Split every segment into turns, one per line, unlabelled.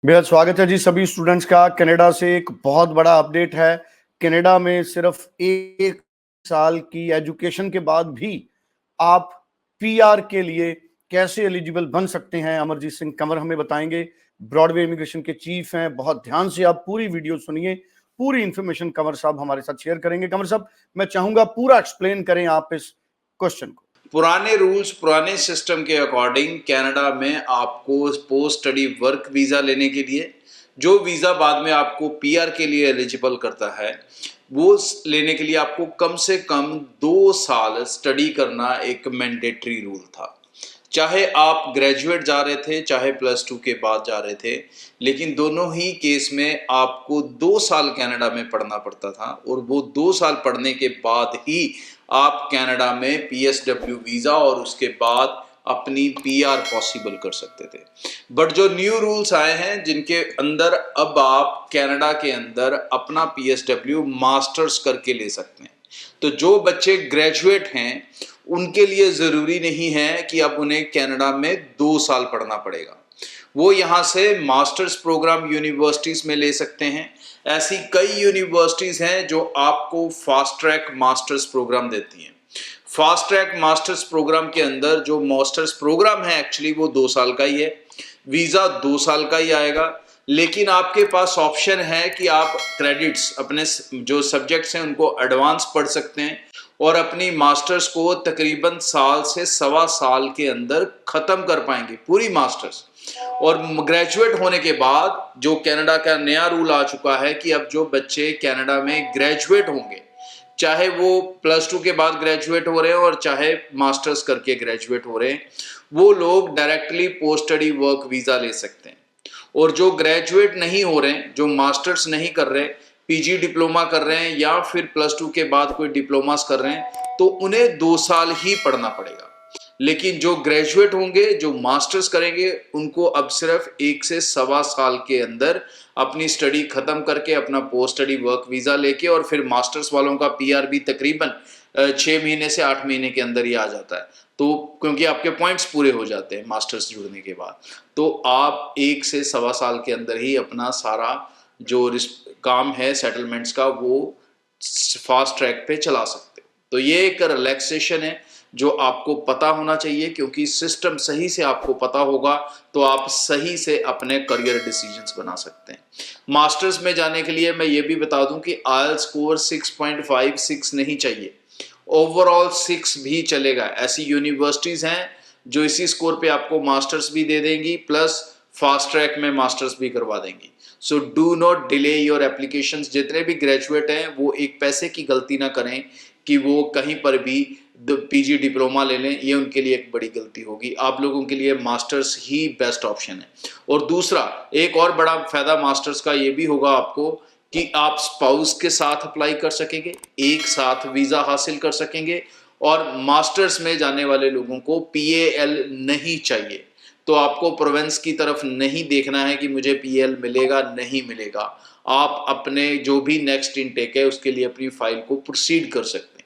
बेहद स्वागत है जी सभी स्टूडेंट्स का। कनाडा से एक बहुत बड़ा अपडेट है। कनाडा में सिर्फ 1 साल की एजुकेशन के बाद भी आप पीआर के लिए कैसे एलिजिबल बन सकते हैं, अमरजीत सिंह कंवर हमें बताएंगे। ब्रॉडवे इमिग्रेशन के चीफ हैं। बहुत ध्यान से आप पूरी वीडियो सुनिए, पूरी इंफॉर्मेशन कंवर साहब हमारे साथ शेयर करेंगे। कंवर साहब, मैं चाहूंगा पूरा एक्सप्लेन करें आप इस क्वेश्चन को।
पुराने रूल्स, पुराने सिस्टम के अकॉर्डिंग कनाडा में आपको पोस्ट स्टडी वर्क वीज़ा लेने के लिए, जो वीज़ा बाद में आपको पीआर के लिए एलिजिबल करता है, वो लेने के लिए आपको कम से कम 2 साल स्टडी करना एक मैंडेटरी रूल था। चाहे आप ग्रेजुएट जा रहे थे, चाहे +2 के बाद जा रहे थे, लेकिन दोनों ही केस में आपको 2 साल कनाडा में पढ़ना पड़ता था और वो 2 साल पढ़ने के बाद ही आप कनाडा में पीएसडब्ल्यू वीज़ा और उसके बाद अपनी पीआर पॉसिबल कर सकते थे। बट जो न्यू रूल्स आए हैं जिनके अंदर अब आप कनाडा के अंदर अपना पीएसडब्ल्यू मास्टर्स करके ले सकते हैं। तो जो बच्चे ग्रेजुएट हैं उनके लिए ज़रूरी नहीं है कि अब उन्हें कनाडा में 2 साल पढ़ना पड़ेगा। वो यहाँ से मास्टर्स प्रोग्राम यूनिवर्सिटीज़ में ले सकते हैं। ऐसी कई यूनिवर्सिटीज़ हैं जो आपको फास्ट ट्रैक मास्टर्स प्रोग्राम देती हैं। फास्ट ट्रैक मास्टर्स प्रोग्राम के अंदर जो मास्टर्स प्रोग्राम है एक्चुअली वो 2 साल का ही है, वीज़ा 2 साल का ही आएगा, लेकिन आपके पास ऑप्शन है कि आप क्रेडिट्स अपने जो सब्जेक्ट्स हैं उनको एडवांस पढ़ सकते हैं और अपनी मास्टर्स को तकरीबन साल से सवा साल के अंदर ख़त्म कर पाएंगे पूरी मास्टर्स। और ग्रेजुएट होने के बाद जो कनाडा का नया रूल आ चुका है कि अब जो बच्चे कनाडा में ग्रेजुएट होंगे, चाहे वो +2 के बाद ग्रेजुएट हो रहे हैं और चाहे मास्टर्स करके ग्रेजुएट हो रहे हैं, वो लोग directly post study work visa ले सकते हैं। और जो ग्रेजुएट नहीं हो रहे हैं, जो मास्टर्स नहीं कर रहे, पीजी डिप्लोमा कर रहे हैं या फिर +2 के बाद कोई डिप्लोमास कर रहे हैं, तो उन्हें 2 साल ही पढ़ना पड़ेगा। लेकिन जो ग्रेजुएट होंगे, जो मास्टर्स करेंगे, उनको अब सिर्फ 1 से सवा साल के अंदर अपनी स्टडी खत्म करके अपना पोस्ट स्टडी वर्क वीज़ा लेके, और फिर मास्टर्स वालों का पीआर भी तकरीबन 6 महीने से 8 महीने के अंदर ही आ जाता है। तो क्योंकि आपके पॉइंट्स पूरे हो जाते हैं मास्टर्स जुड़ने के बाद, तो आप 1 से सवा साल के अंदर ही अपना सारा जो काम है सेटलमेंट्स का वो फास्ट ट्रैक पे चला सकते। तो ये एक रिलैक्सेशन है जो आपको पता होना चाहिए, क्योंकि सिस्टम सही से आपको पता होगा तो आप सही से अपने करियर डिसीजंस बना सकते हैं। मास्टर्स में जाने के लिए मैं ये भी बता दूं कि आईएलटीएस स्कोर 6.56 नहीं चाहिए, ओवरऑल 6 भी चलेगा। ऐसी यूनिवर्सिटीज़ हैं जो इसी स्कोर पे आपको मास्टर्स भी दे देंगी प्लस फास्ट ट्रैक में मास्टर्स भी करवा देंगी। So do not delay your applications. जितने भी ग्रेजुएट हैं वो एक पैसे की गलती ना करें कि वो कहीं पर भी पीजी डिप्लोमा ले लें, ये उनके लिए एक बड़ी गलती होगी। आप लोगों के लिए मास्टर्स ही बेस्ट ऑप्शन है। और दूसरा एक और बड़ा फायदा मास्टर्स का ये भी होगा आपको कि आप स्पाउस के साथ अप्लाई कर सकेंगे, एक साथ वीज़ा हासिल कर सकेंगे। और मास्टर्स में जाने वाले लोगों को पीएल नहीं चाहिए, तो आपको प्रोविंस की तरफ नहीं देखना है कि मुझे पीएल मिलेगा नहीं मिलेगा। आप अपने जो भी नेक्स्ट इनटेक है उसके लिए अपनी फाइल को प्रोसीड कर सकते हैं।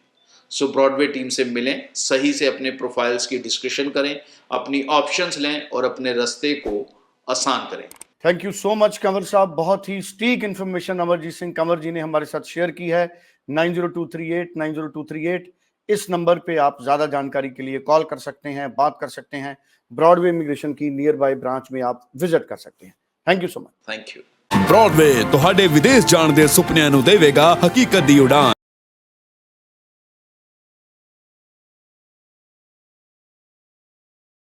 सो ब्रॉडवे टीम से मिलें, सही से अपने प्रोफाइल्स की डिस्कशन करें, अपनी ऑप्शंस लें और अपने रास्ते को आसान करें।
Thank you so much Kanwar साहब। बहुत ही सटीक इन्फॉर्मेशन अमरजीत सिंह कंवर जी ने हमारे साथ शेयर की है। 9023890238 इस नंबर पे आप ज्यादा जानकारी के लिए कॉल कर सकते हैं, बात कर सकते हैं। ब्रॉडवे इमिग्रेशन की नियर बाय ब्रांच में आप विजिट कर सकते हैं। Thank you so much.
Thank you.
Broadway ਤੁਹਾਡੇ ਵਿਦੇਸ਼ ਜਾਣ ਦੇ ਸੁਪਨਿਆਂ ਨੂੰ ਦੇਵੇਗਾ ਹਕੀਕਤ ਦੀ ਉਡਾਨ।